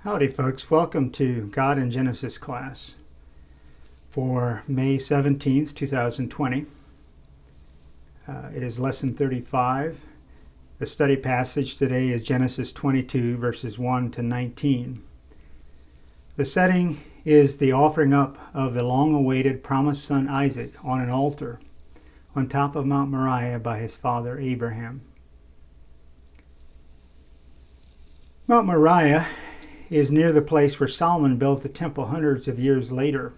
Howdy folks, welcome to God in Genesis class for May 17th, 2020. It is lesson 35. The study passage today is Genesis 22 verses 1 to 19. The setting is the offering up of the long-awaited promised son Isaac on an altar on top of Mount Moriah by his father Abraham. Mount Moriah is near the place where Solomon built the temple hundreds of years later.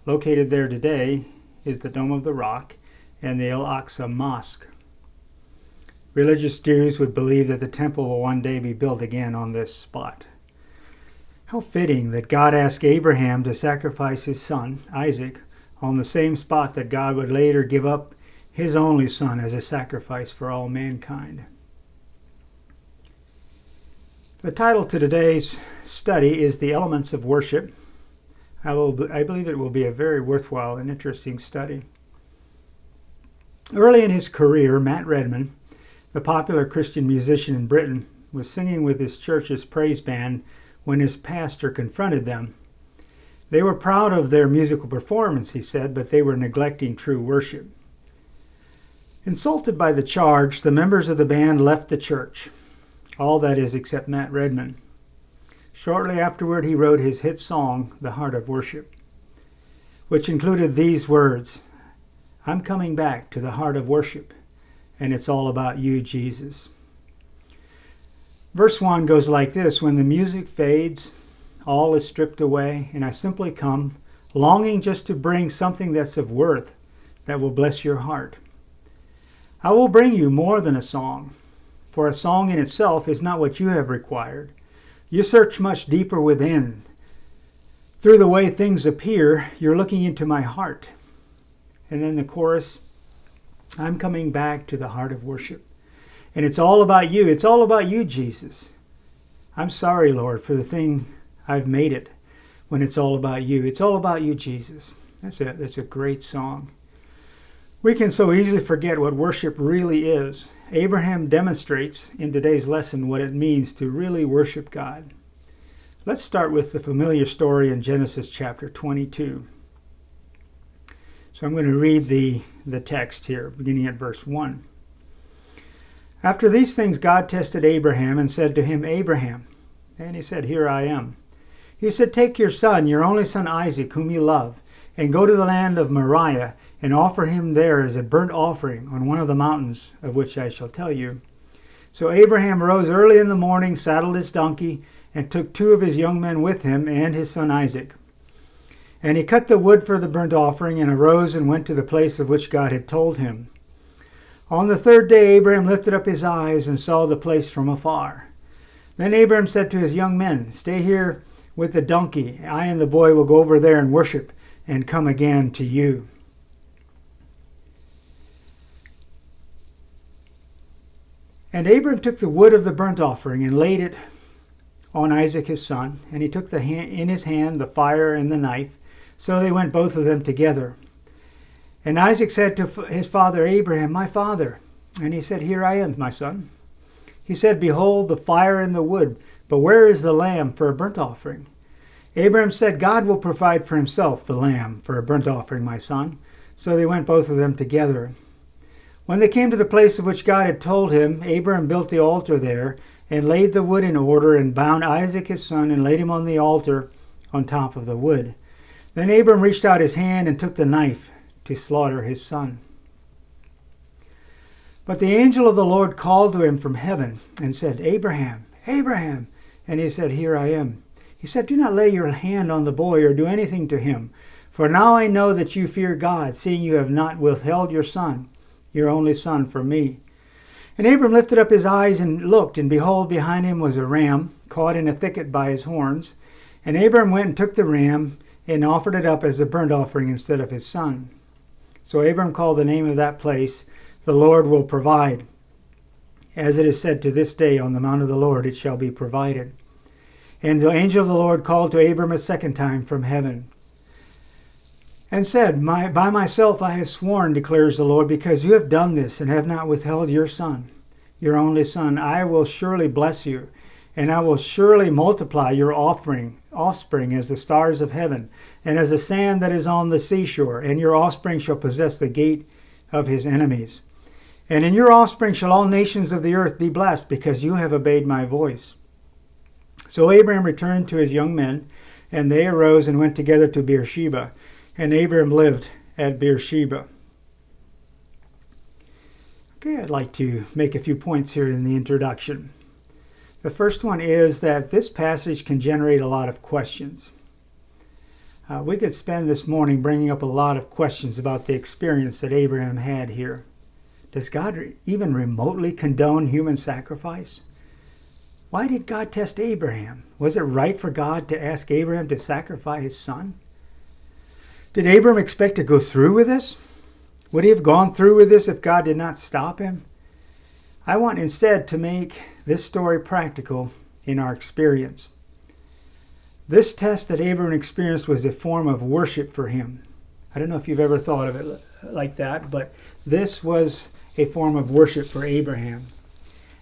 Located there today is the Dome of the Rock and the Al-Aqsa Mosque. Religious Jews would believe that the temple will one day be built again on this spot. How fitting that God asked Abraham to sacrifice his son, Isaac, on the same spot that God would later give up his only son as a sacrifice for all mankind. The title to today's study is The Elements of Worship. I believe it will be a very worthwhile and interesting study. Early in his career, Matt Redman, the popular Christian musician in Britain, was singing with his church's praise band when his pastor confronted them. They were proud of their musical performance, he said, but they were neglecting true worship. Insulted by the charge, the members of the band left the church. All that is except Matt Redman. Shortly afterward, he wrote his hit song, The Heart of Worship, which included these words, "I'm coming back to the heart of worship, and it's all about you, Jesus." Verse 1 goes like this, "When the music fades, all is stripped away, and I simply come, longing just to bring something that's of worth, that will bless your heart. I will bring you more than a song. For a song in itself is not what you have required. You search much deeper within. Through the way things appear, you're looking into my heart." And then the chorus, "I'm coming back to the heart of worship. And it's all about you. It's all about you, Jesus. I'm sorry, Lord, for the thing I've made it when it's all about you. It's all about you, Jesus." That's it. That's a great song. We can so easily forget what worship really is. Abraham demonstrates in today's lesson what it means to really worship God. Let's start with the familiar story in Genesis chapter 22. So I'm going to read the text here, beginning at verse 1. "After these things God tested Abraham and said to him, 'Abraham.' And he said, 'Here I am.' He said, 'Take your son, your only son Isaac, whom you love, and go to the land of Moriah, and offer him there as a burnt offering on one of the mountains of which I shall tell you.' So Abraham rose early in the morning, saddled his donkey, and took 2 of his young men with him and his son Isaac. And he cut the wood for the burnt offering, and arose and went to the place of which God had told him. On the 3rd day Abraham lifted up his eyes and saw the place from afar. Then Abraham said to his young men, 'Stay here with the donkey. I and the boy will go over there and worship and come again to you.' And Abraham took the wood of the burnt offering and laid it on Isaac his son, and he took in his hand the fire and the knife. So they went both of them together. And Isaac said to his father Abraham, 'My father.' And he said, 'Here I am, my son.' He said, 'Behold, the fire and the wood, but where is the lamb for a burnt offering?' Abraham said, 'God will provide for himself the lamb for a burnt offering, my son.' So they went both of them together. When they came to the place of which God had told him, Abraham built the altar there, and laid the wood in order, and bound Isaac his son, and laid him on the altar on top of the wood. Then Abraham reached out his hand and took the knife to slaughter his son. But the angel of the Lord called to him from heaven, and said, 'Abraham, Abraham!' And he said, 'Here I am.' He said, 'Do not lay your hand on the boy, or do anything to him. For now I know that you fear God, seeing you have not withheld your son, your only son, from me.' And Abram lifted up his eyes and looked, and behold, behind him was a ram, caught in a thicket by his horns. And Abram went and took the ram, and offered it up as a burnt offering instead of his son. So Abram called the name of that place, 'The Lord will provide.' As it is said to this day, 'On the mount of the Lord it shall be provided.' And the angel of the Lord called to Abram a second time from heaven, and said, 'By myself I have sworn, declares the Lord, because you have done this and have not withheld your son, your only son. I will surely bless you, and I will surely multiply your offspring as the stars of heaven, and as the sand that is on the seashore, and your offspring shall possess the gate of his enemies. And in your offspring shall all nations of the earth be blessed, because you have obeyed my voice. So Abraham returned to his young men, and they arose and went together to Beersheba, and Abraham lived at Beersheba. Okay, I'd like to make a few points here in the introduction. The first one is that this passage can generate a lot of questions. We could spend this morning bringing up a lot of questions about the experience that Abraham had here. Does God even remotely condone human sacrifice? Why did God test Abraham? Was it right for God to ask Abraham to sacrifice his son? Did Abraham expect to go through with this? Would he have gone through with this if God did not stop him? I want instead to make this story practical in our experience. This test that Abraham experienced was a form of worship for him. I don't know if you've ever thought of it like that, but this was a form of worship for Abraham.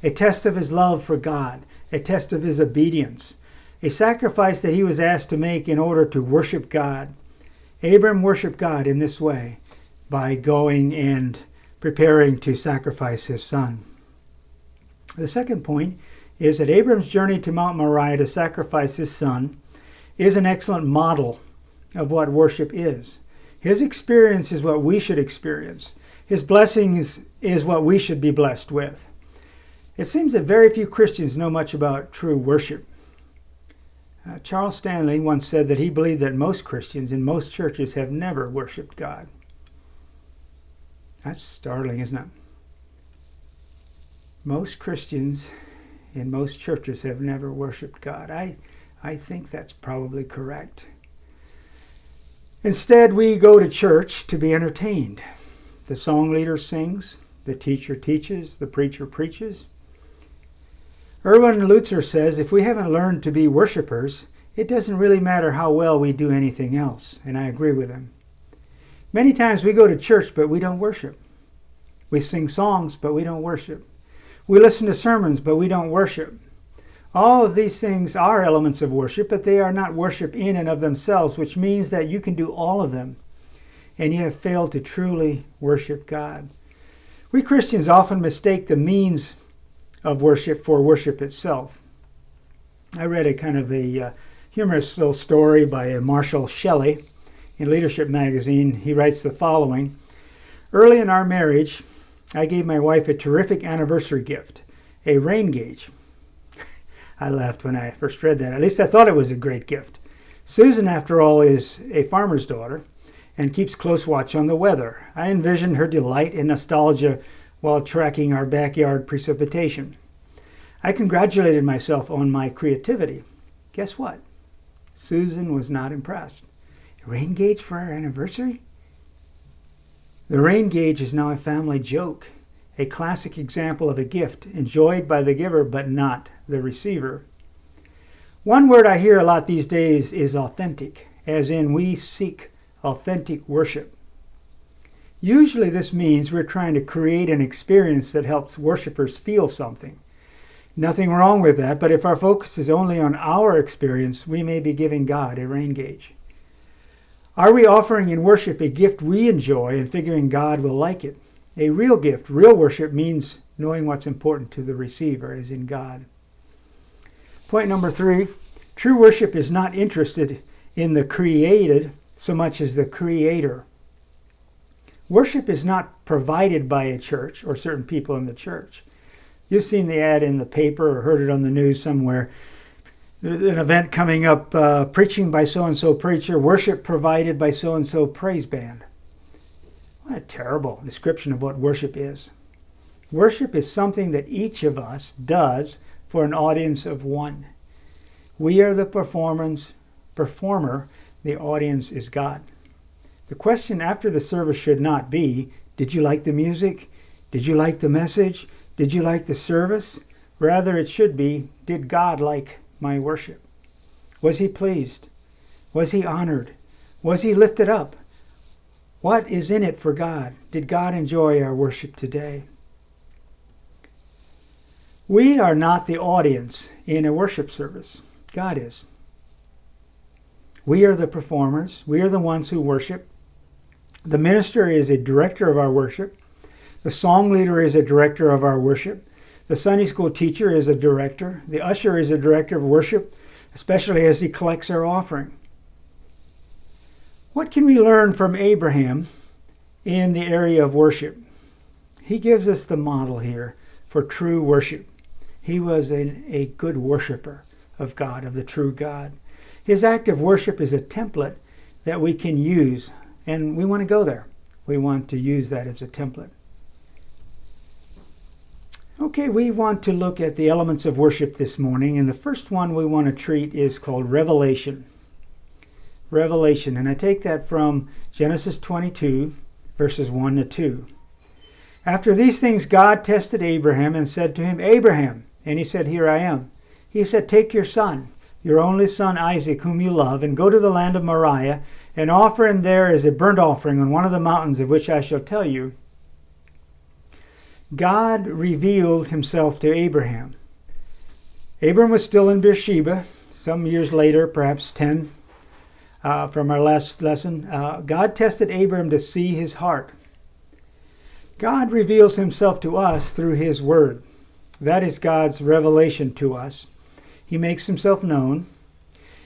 A test of his love for God, a test of his obedience, a sacrifice that he was asked to make in order to worship God. Abraham worshiped God in this way by going and preparing to sacrifice his son. The second point is that Abraham's journey to Mount Moriah to sacrifice his son is an excellent model of what worship is. His experience is what we should experience. His blessings is what we should be blessed with. It seems that very few Christians know much about true worship. Charles Stanley once said that he believed that most Christians in most churches have never worshiped God. That's startling, isn't it? Most Christians in most churches have never worshiped God. I think that's probably correct. Instead, we go to church to be entertained. The song leader sings, the teacher teaches, the preacher preaches. Erwin Lutzer says, if we haven't learned to be worshipers, it doesn't really matter how well we do anything else, and I agree with him. Many times we go to church, but we don't worship. We sing songs, but we don't worship. We listen to sermons, but we don't worship. All of these things are elements of worship, but they are not worship in and of themselves, which means that you can do all of them, and you have failed to truly worship God. We Christians often mistake the means of worship for worship itself. I read a kind of a humorous little story by Marshall Shelley in Leadership magazine. He writes the following: early in our marriage, I gave my wife a terrific anniversary gift, a rain gauge. I laughed when I first read that. At least I thought it was a great gift. Susan, after all, is a farmer's daughter and keeps close watch on the weather. I envisioned her delight and nostalgia while tracking our backyard precipitation. I congratulated myself on my creativity. Guess what? Susan was not impressed. A rain gauge for our anniversary? The rain gauge is now a family joke, a classic example of a gift enjoyed by the giver but not the receiver. One word I hear a lot these days is authentic, as in we seek authentic worship. Usually this means we're trying to create an experience that helps worshipers feel something. Nothing wrong with that, but if our focus is only on our experience, we may be giving God a rain gauge. Are we offering in worship a gift we enjoy and figuring God will like it? A real gift, real worship, means knowing what's important to the receiver, as in God. Point number 3, true worship is not interested in the created so much as the creator. Worship is not provided by a church or certain people in the church. You've seen the ad in the paper or heard it on the news somewhere. There's an event coming up, preaching by so-and-so preacher, worship provided by so-and-so praise band. What a terrible description of what worship is. Worship is something that each of us does for an audience of one. We are the performer, the audience is God. The question after the service should not be, did you like the music? Did you like the message? Did you like the service? Rather, it should be, did God like my worship? Was he pleased? Was he honored? Was he lifted up? What is in it for God? Did God enjoy our worship today? We are not the audience in a worship service. God is. We are the performers. We are the ones who worship. The minister is a director of our worship. The song leader is a director of our worship. The Sunday school teacher is a director. The usher is a director of worship, especially as he collects our offering. What can we learn from Abraham in the area of worship? He gives us the model here for true worship. He was a good worshiper of God, of the true God. His act of worship is a template that we can use, and we want to go there. We want to use that as a template. Okay, we want to look at the elements of worship this morning, and the first one we want to treat is called revelation. Revelation, and I take that from Genesis 22, verses 1 to 2. After these things, God tested Abraham and said to him, Abraham, and he said, Here I am. He said, Take your son, your only son Isaac, whom you love, and go to the land of Moriah, and offer him there as a burnt offering on one of the mountains of which I shall tell you. God revealed himself to Abraham. Abram was still in Beersheba. Some years later, perhaps 10 from our last lesson, God tested Abram to see his heart. God reveals himself to us through his word. That is God's revelation to us. He makes himself known.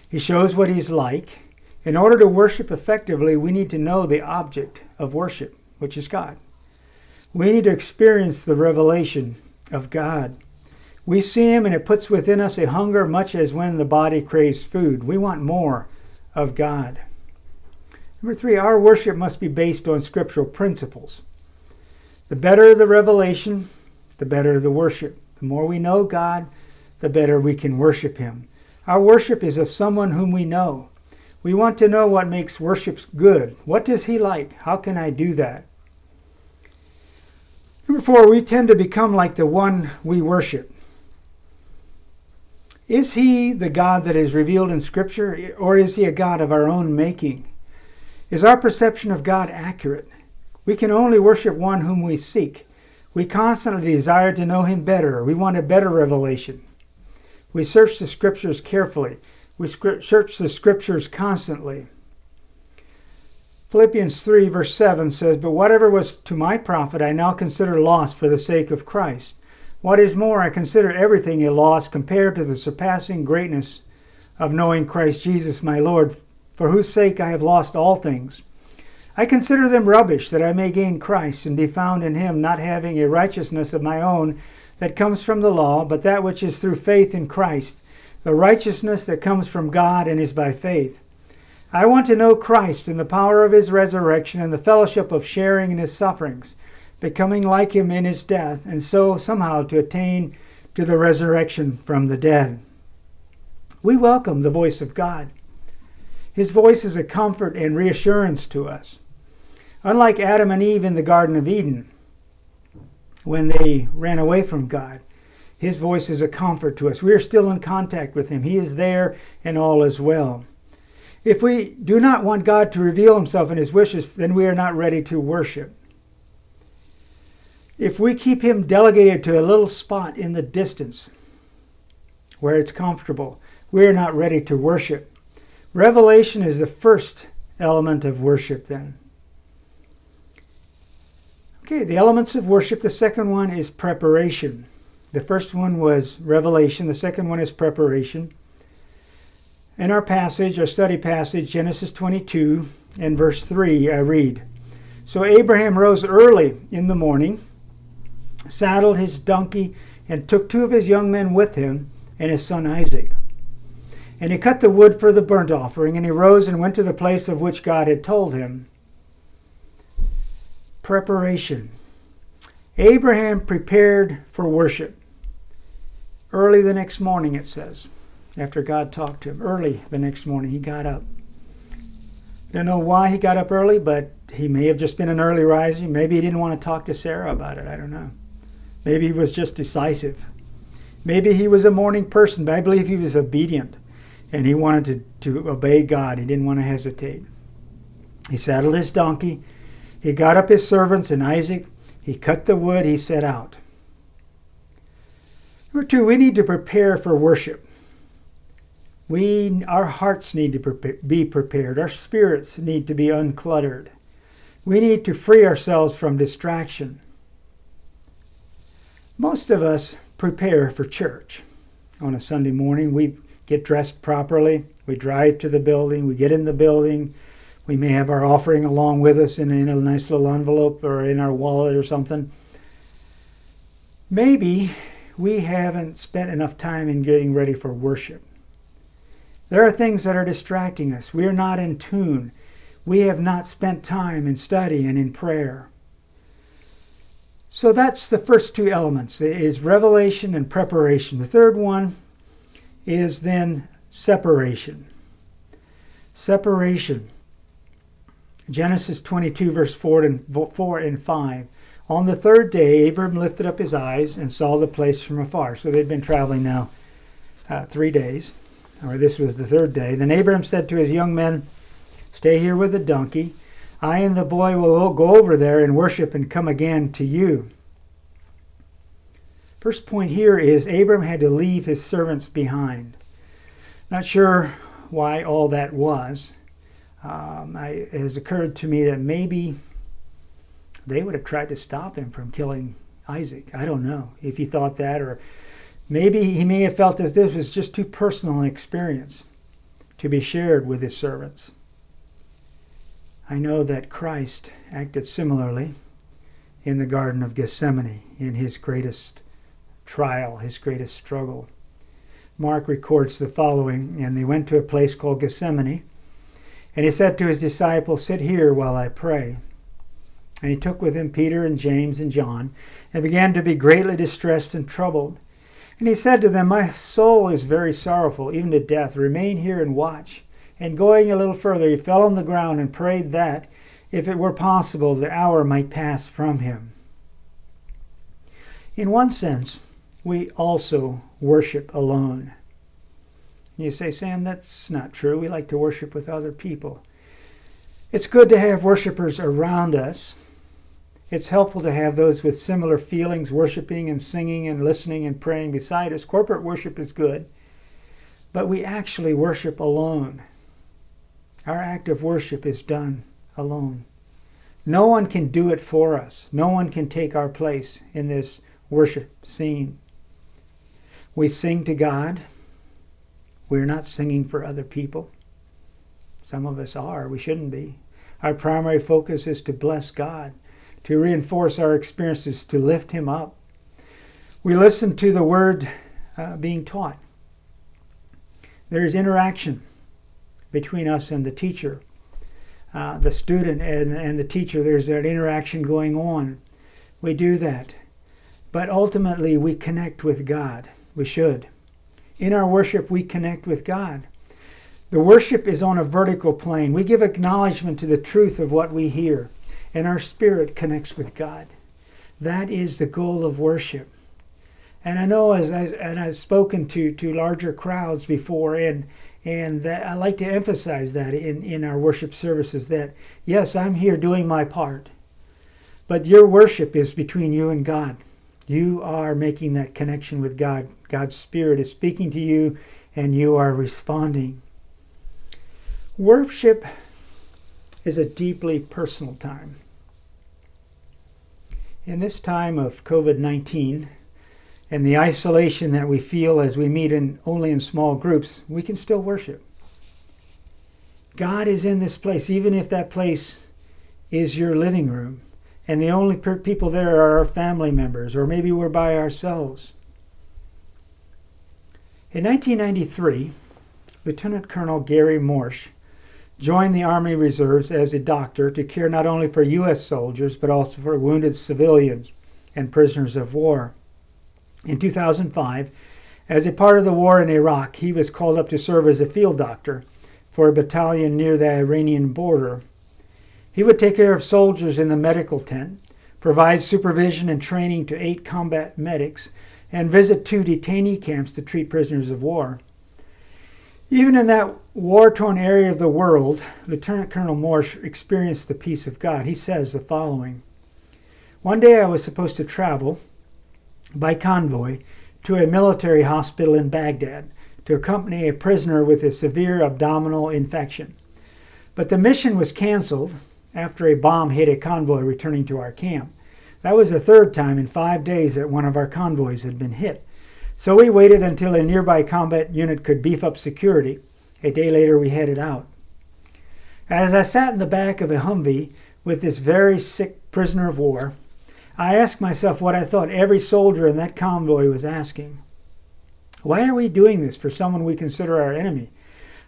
He shows what he's like. In order to worship effectively, we need to know the object of worship, which is God. We need to experience the revelation of God. We see him and it puts within us a hunger much as when the body craves food. We want more of God. Number 3, our worship must be based on scriptural principles. The better the revelation, the better the worship. The more we know God, the better we can worship him. Our worship is of someone whom we know. We want to know what makes worship good. What does he like? How can I do that? Number 4, we tend to become like the one we worship. Is he the God that is revealed in Scripture, or is he a God of our own making? Is our perception of God accurate? We can only worship one whom we seek. We constantly desire to know him better. We want a better revelation. We search the Scriptures carefully. We search the Scriptures constantly. Philippians 3 verse 7 says, But whatever was to my profit I now consider loss for the sake of Christ. What is more, I consider everything a loss compared to the surpassing greatness of knowing Christ Jesus my Lord, for whose sake I have lost all things. I consider them rubbish, that I may gain Christ and be found in him, not having a righteousness of my own that comes from the law, but that which is through faith in Christ, the righteousness that comes from God and is by faith. I want to know Christ and the power of his resurrection and the fellowship of sharing in his sufferings, becoming like him in his death, and so somehow to attain to the resurrection from the dead. We welcome the voice of God. His voice is a comfort and reassurance to us. Unlike Adam and Eve in the Garden of Eden, when they ran away from God, his voice is a comfort to us. We are still in contact with him. He is there and all is well. If we do not want God to reveal himself in his wishes, then we are not ready to worship. If we keep him delegated to a little spot in the distance where it's comfortable, we are not ready to worship. Revelation is the first element of worship then. Okay, the elements of worship. The second one is preparation. The first one was revelation. The second one is preparation. In our passage, our study passage, Genesis 22 and verse 3, I read, So Abraham rose early in the morning, saddled his donkey, and took 2 of his young men with him and his son Isaac. And he cut the wood for the burnt offering, and he rose and went to the place of which God had told him. Preparation. Abraham prepared for worship. Early the next morning, it says, after God talked to him. Early the next morning, he got up. I don't know why he got up early, but he may have just been an early riser. Maybe he didn't want to talk to Sarah about it. I don't know. Maybe he was just decisive. Maybe he was a morning person, but I believe he was obedient. And he wanted to obey God. He didn't want to hesitate. He saddled his donkey. He got up his servants and Isaac. He cut the wood. He set out. Number two, we need to prepare for worship. Our hearts need to be prepared. Our spirits need to be uncluttered. We need to free ourselves from distraction. Most of us prepare for church. On a Sunday morning, we get dressed properly. We drive to the building. We get in the building. We may have our offering along with us in a nice little envelope or in our wallet or something. Maybe we haven't spent enough time in getting ready for worship. There are things that are distracting us. We are not in tune. We have not spent time in study and in prayer. So that's the first two elements, is revelation and preparation. The third one is then separation. Separation. Genesis 22, verse 4 and 5. On the third day, Abram lifted up his eyes and saw the place from afar. So they'd been traveling now 3 days, or this was the third day. Then Abram said to his young men, "Stay here with the donkey. I and the boy will go over there and worship and come again to you." First point here is Abram had to leave his servants behind. Not sure why all that was. It has occurred to me that maybe they would have tried to stop him from killing Isaac. I don't know if he thought that, or maybe he may have felt that this was just too personal an experience to be shared with his servants. I know that Christ acted similarly in the Garden of Gethsemane in his greatest trial, his greatest struggle. Mark records the following, and they went to a place called Gethsemane, and he said to his disciples, "Sit here while I pray." And he took with him Peter and James and John, and began to be greatly distressed and troubled. And he said to them, "My soul is very sorrowful, even to death. Remain here and watch." And going a little further, he fell on the ground and prayed that, if it were possible, the hour might pass from him. In one sense, we also worship alone. You say, "Sam, that's not true. We like to worship with other people." It's good to have worshipers around us. It's helpful to have those with similar feelings worshiping and singing and listening and praying beside us. Corporate worship is good, but we actually worship alone. Our act of worship is done alone. No one can do it for us. No one can take our place in this worship scene. We sing to God. We're not singing for other people. Some of us are. We shouldn't be. Our primary focus is to bless God, to reinforce our experiences, to lift Him up. We listen to the Word being taught. There is interaction between us and the teacher. The student and the teacher, there's that interaction going on. We do that. But ultimately, we connect with God. We should. In our worship, we connect with God. The worship is on a vertical plane. We give acknowledgement to the truth of what we hear, and our spirit connects with God. That is the goal of worship. And I know I've spoken to larger crowds before, and that I like to emphasize that in our worship services, that yes, I'm here doing my part, but your worship is between you and God. You are making that connection with God. God's Spirit is speaking to you, and you are responding. Worship is a deeply personal time. In this time of COVID-19 and the isolation that we feel as we meet only in small groups, we can still worship. God is in this place, even if that place is your living room, and the only people there are our family members, or maybe we're by ourselves. In 1993, Lieutenant Colonel Gary Morsch joined the Army Reserves as a doctor to care not only for U.S. soldiers, but also for wounded civilians and prisoners of war. In 2005, as a part of the war in Iraq, he was called up to serve as a field doctor for a battalion near the Iranian border. He would take care of soldiers in the medical tent, provide supervision and training to 8 combat medics, and visit 2 detainee camps to treat prisoners of war. Even in that war-torn area of the world, Lieutenant Colonel Morsch experienced the peace of God. He says the following: "One day I was supposed to travel by convoy to a military hospital in Baghdad to accompany a prisoner with a severe abdominal infection. But the mission was canceled after a bomb hit a convoy returning to our camp. That was the third time in 5 days that one of our convoys had been hit. So we waited until a nearby combat unit could beef up security. A day later, we headed out. As I sat in the back of a Humvee with this very sick prisoner of war, I asked myself what I thought every soldier in that convoy was asking. Why are we doing this for someone we consider our enemy?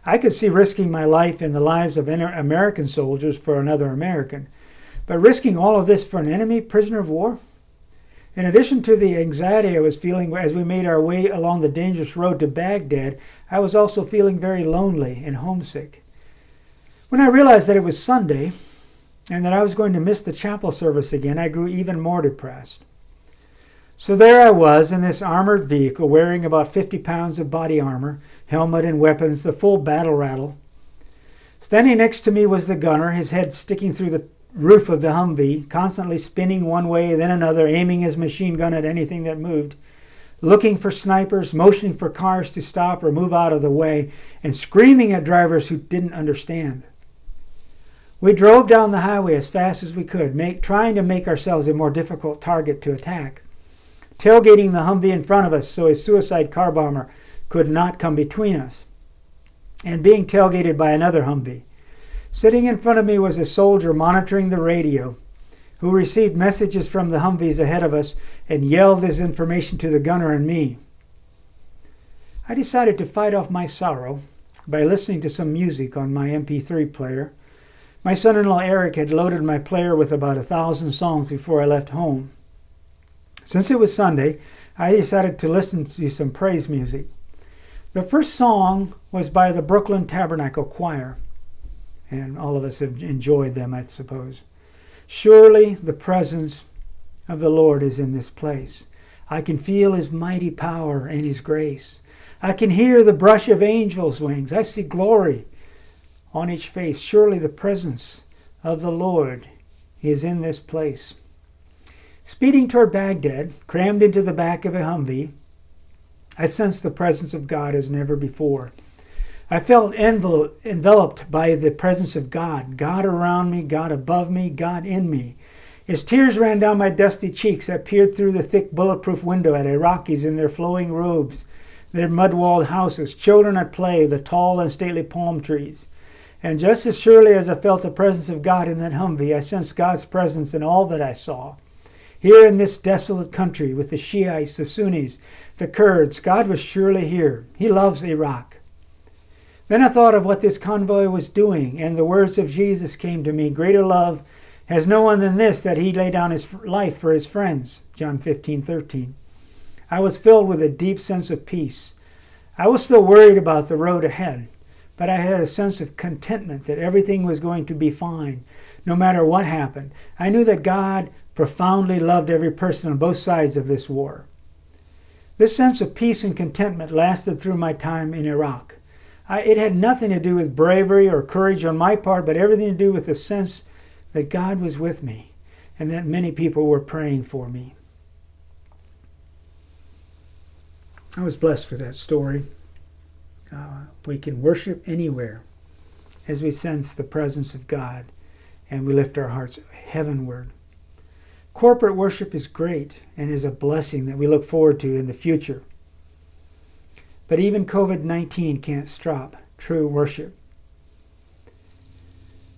I could see risking my life and the lives of American soldiers for another American, but risking all of this for an enemy prisoner of war? In addition to the anxiety I was feeling as we made our way along the dangerous road to Baghdad, I was also feeling very lonely and homesick. When I realized that it was Sunday and that I was going to miss the chapel service again, I grew even more depressed. So there I was in this armored vehicle, wearing about 50 pounds of body armor, helmet and weapons, the full battle rattle. Standing next to me was the gunner, his head sticking through the roof of the Humvee, constantly spinning one way then another, aiming his machine gun at anything that moved, looking for snipers, motioning for cars to stop or move out of the way, and screaming at drivers who didn't understand. We drove down the highway as fast as we could, trying to make ourselves a more difficult target to attack, tailgating the Humvee in front of us so a suicide car bomber could not come between us, and being tailgated by another Humvee. Sitting in front of me was a soldier monitoring the radio, who received messages from the Humvees ahead of us and yelled his information to the gunner and me. I decided to fight off my sorrow by listening to some music on my MP3 player. My son-in-law Eric had loaded my player with about 1,000 songs before I left home. Since it was Sunday, I decided to listen to some praise music. The first song was by the Brooklyn Tabernacle Choir, and all of us have enjoyed them, I suppose. Surely the presence of the Lord is in this place. I can feel his mighty power and his grace. I can hear the brush of angels' wings. I see glory on each face. Surely the presence of the Lord is in this place. Speeding toward Baghdad, crammed into the back of a Humvee, I sensed the presence of God as never before. I felt enveloped by the presence of God. God around me, God above me, God in me. As tears ran down my dusty cheeks, I peered through the thick bulletproof window at Iraqis in their flowing robes, their mud-walled houses, children at play, the tall and stately palm trees. And just as surely as I felt the presence of God in that Humvee, I sensed God's presence in all that I saw. Here in this desolate country with the Shiites, the Sunnis, the Kurds, God was surely here. He loves Iraq. Then I thought of what this convoy was doing, and the words of Jesus came to me. Greater love has no one than this, that he lay down his life for his friends. John 15:13. I was filled with a deep sense of peace. I was still worried about the road ahead, but I had a sense of contentment that everything was going to be fine, no matter what happened. I knew that God profoundly loved every person on both sides of this war. This sense of peace and contentment lasted through my time in Iraq. It had nothing to do with bravery or courage on my part, but everything to do with the sense that God was with me and that many people were praying for me. I was blessed for that story. We can worship anywhere as we sense the presence of God and we lift our hearts heavenward. Corporate worship is great and is a blessing that we look forward to in the future. But even COVID-19 can't stop true worship.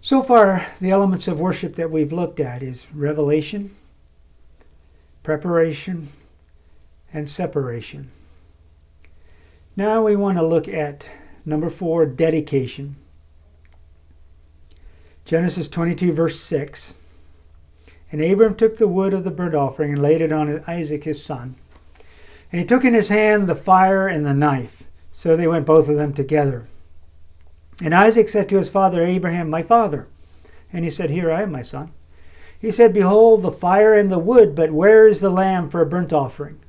So far, the elements of worship that we've looked at is revelation, preparation, and separation. Now we want to look at number 4, dedication. Genesis 22, verse 6. And Abram took the wood of the burnt offering and laid it on Isaac his son. And he took in his hand the fire and the knife. So they went both of them together. And Isaac said to his father Abraham, My father. And he said, Here I am, my son. He said, Behold, the fire and the wood, but where is the lamb for a burnt offering?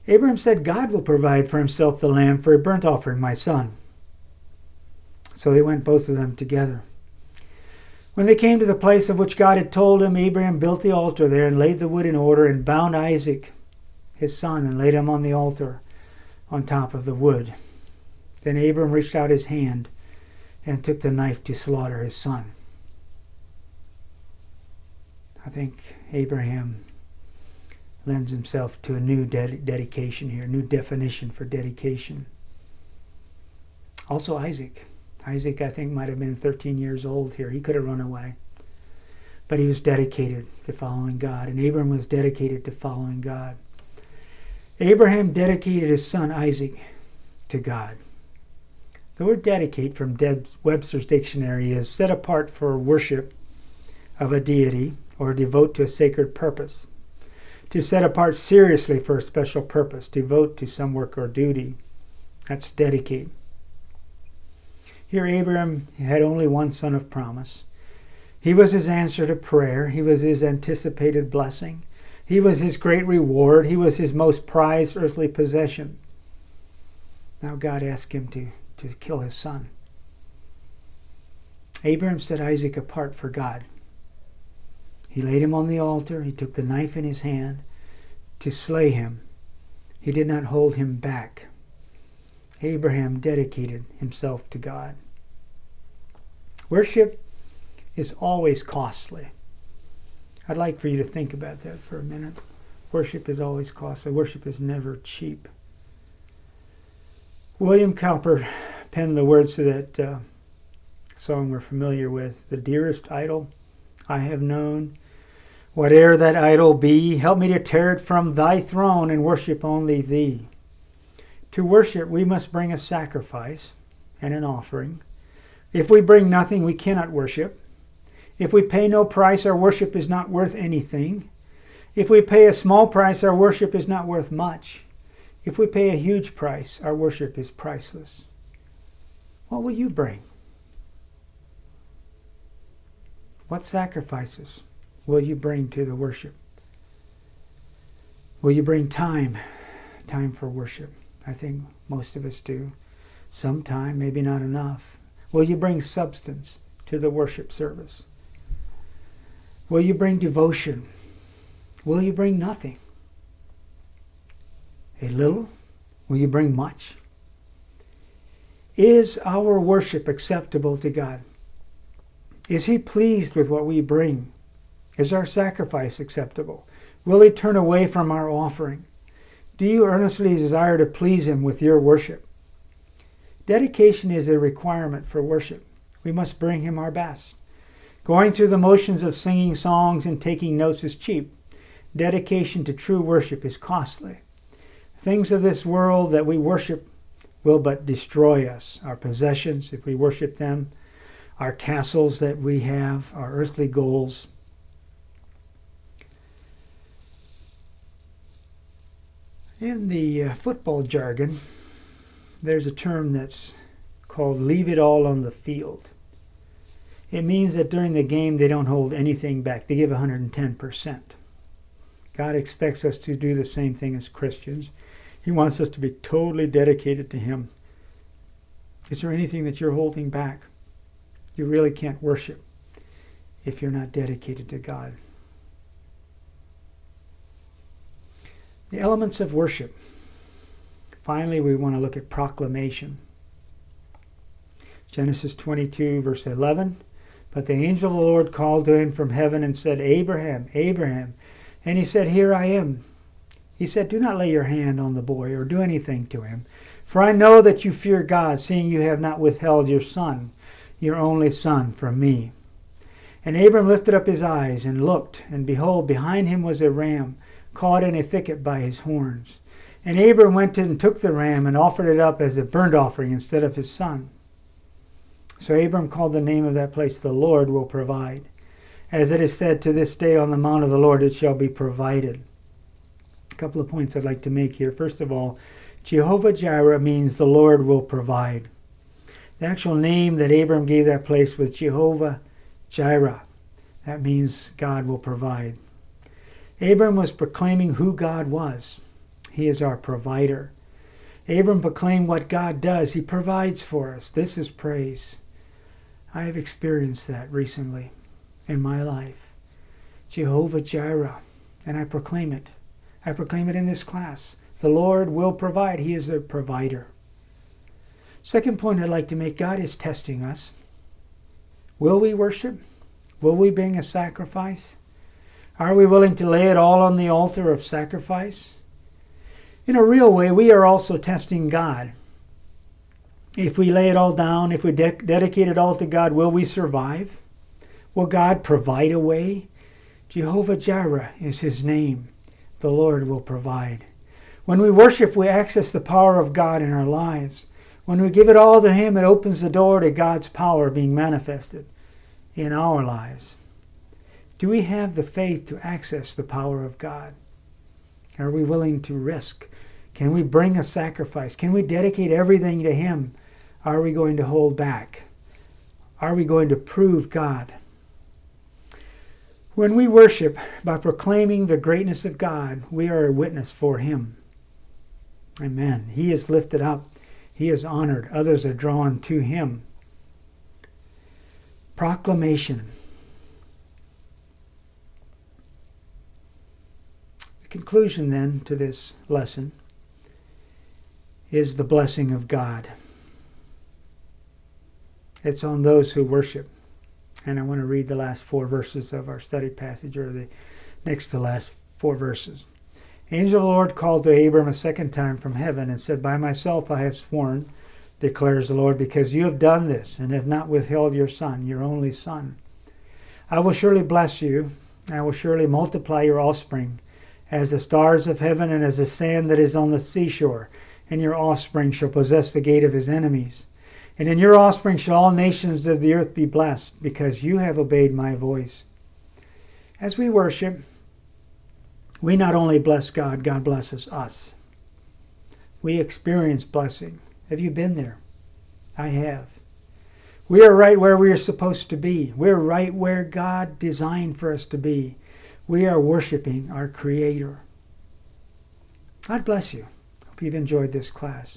Abraham said, God will provide for himself the lamb for a burnt offering, my son. So they went both of them together. When they came to the place of which God had told him, Abraham built the altar there and laid the wood in order and bound Isaac, his son and laid him on the altar on top of the wood. Then Abram reached out his hand and took the knife to slaughter his son. I think Abraham lends himself to a new dedication here, a new definition for dedication. Also Isaac. Isaac, I think, might have been 13 years old here. He could have run away. But he was dedicated to following God, and Abram was dedicated to following God. Abraham dedicated his son Isaac to God. The word dedicate from Webster's dictionary is set apart for worship of a deity or devote to a sacred purpose. To set apart seriously for a special purpose, devote to some work or duty. That's dedicate. Here Abraham had only one son of promise. He was his answer to prayer. He was his anticipated blessing. He was his great reward. He was his most prized earthly possession. Now God asked him to kill his son. Abraham set Isaac apart for God. He laid him on the altar. He took the knife in his hand to slay him. He did not hold him back. Abraham dedicated himself to God. Worship is always costly. I'd like for you to think about that for a minute. Worship is always costly. Worship is never cheap. William Cowper penned the words to that song we're familiar with. The dearest idol I have known, whate'er that idol be, help me to tear it from thy throne and worship only thee. To worship, we must bring a sacrifice and an offering. If we bring nothing, we cannot worship. If we pay no price, our worship is not worth anything. If we pay a small price, our worship is not worth much. If we pay a huge price, our worship is priceless. What will you bring? What sacrifices will you bring to the worship? Will you bring time? Time for worship. I think most of us do. Some time, maybe not enough. Will you bring substance to the worship service? Will you bring devotion? Will you bring nothing? A little? Will you bring much? Is our worship acceptable to God? Is He pleased with what we bring? Is our sacrifice acceptable? Will He turn away from our offering? Do you earnestly desire to please Him with your worship? Dedication is a requirement for worship. We must bring Him our best. Going through the motions of singing songs and taking notes is cheap. Dedication to true worship is costly. Things of this world that we worship will but destroy us. Our possessions, if we worship them, our castles that we have, our earthly goals. In the football jargon, there's a term that's called leave it all on the field. It means that during the game they don't hold anything back. They give 110%. God expects us to do the same thing as Christians. He wants us to be totally dedicated to Him. Is there anything that you're holding back? You really can't worship if you're not dedicated to God. The elements of worship. Finally, we want to look at proclamation. Genesis 22, verse 11. But the angel of the Lord called to him from heaven and said, Abraham, Abraham. And he said, Here I am. He said, Do not lay your hand on the boy or do anything to him. For I know that you fear God, seeing you have not withheld your son, your only son, from me. And Abram lifted up his eyes and looked, and behold, behind him was a ram, caught in a thicket by his horns. And Abram went and took the ram and offered it up as a burnt offering instead of his son. So Abram called the name of that place, The Lord Will Provide. As it is said, to this day on the mount of the Lord it shall be provided. A couple of points I'd like to make here. First of all, Jehovah Jireh means the Lord will provide. The actual name that Abram gave that place was Jehovah Jireh. That means God will provide. Abram was proclaiming who God was. He is our provider. Abram proclaimed what God does. He provides for us. This is praise. I have experienced that recently in my life. Jehovah Jireh. And I proclaim it. I proclaim it in this class. The Lord will provide. He is a provider. Second point I'd like to make, God is testing us. Will we worship? Will we bring a sacrifice? Are we willing to lay it all on the altar of sacrifice? In a real way, we are also testing God. If we lay it all down, if we dedicate it all to God, will we survive? Will God provide a way? Jehovah Jireh is His name. The Lord will provide. When we worship, we access the power of God in our lives. When we give it all to Him, it opens the door to God's power being manifested in our lives. Do we have the faith to access the power of God? Are we willing to risk? Can we bring a sacrifice? Can we dedicate everything to Him? Are we going to hold back? Are we going to prove God? When we worship by proclaiming the greatness of God, we are a witness for Him. Amen. He is lifted up. He is honored. Others are drawn to Him. Proclamation. The conclusion then to this lesson is the blessing of God. It's on those who worship. And I want to read the last 4 verses of our study passage, or the next to last 4 verses. Angel of the Lord called to Abram a second time from heaven and said, By myself I have sworn, declares the Lord, because you have done this and have not withheld your son, your only son. I will surely bless you. I will surely multiply your offspring as the stars of heaven and as the sand that is on the seashore. And your offspring shall possess the gate of his enemies. And in your offspring shall all nations of the earth be blessed, because you have obeyed my voice. As we worship, we not only bless God, God blesses us. We experience blessing. Have you been there? I have. We are right where we are supposed to be. We're right where God designed for us to be. We are worshiping our Creator. God bless you. Hope you've enjoyed this class.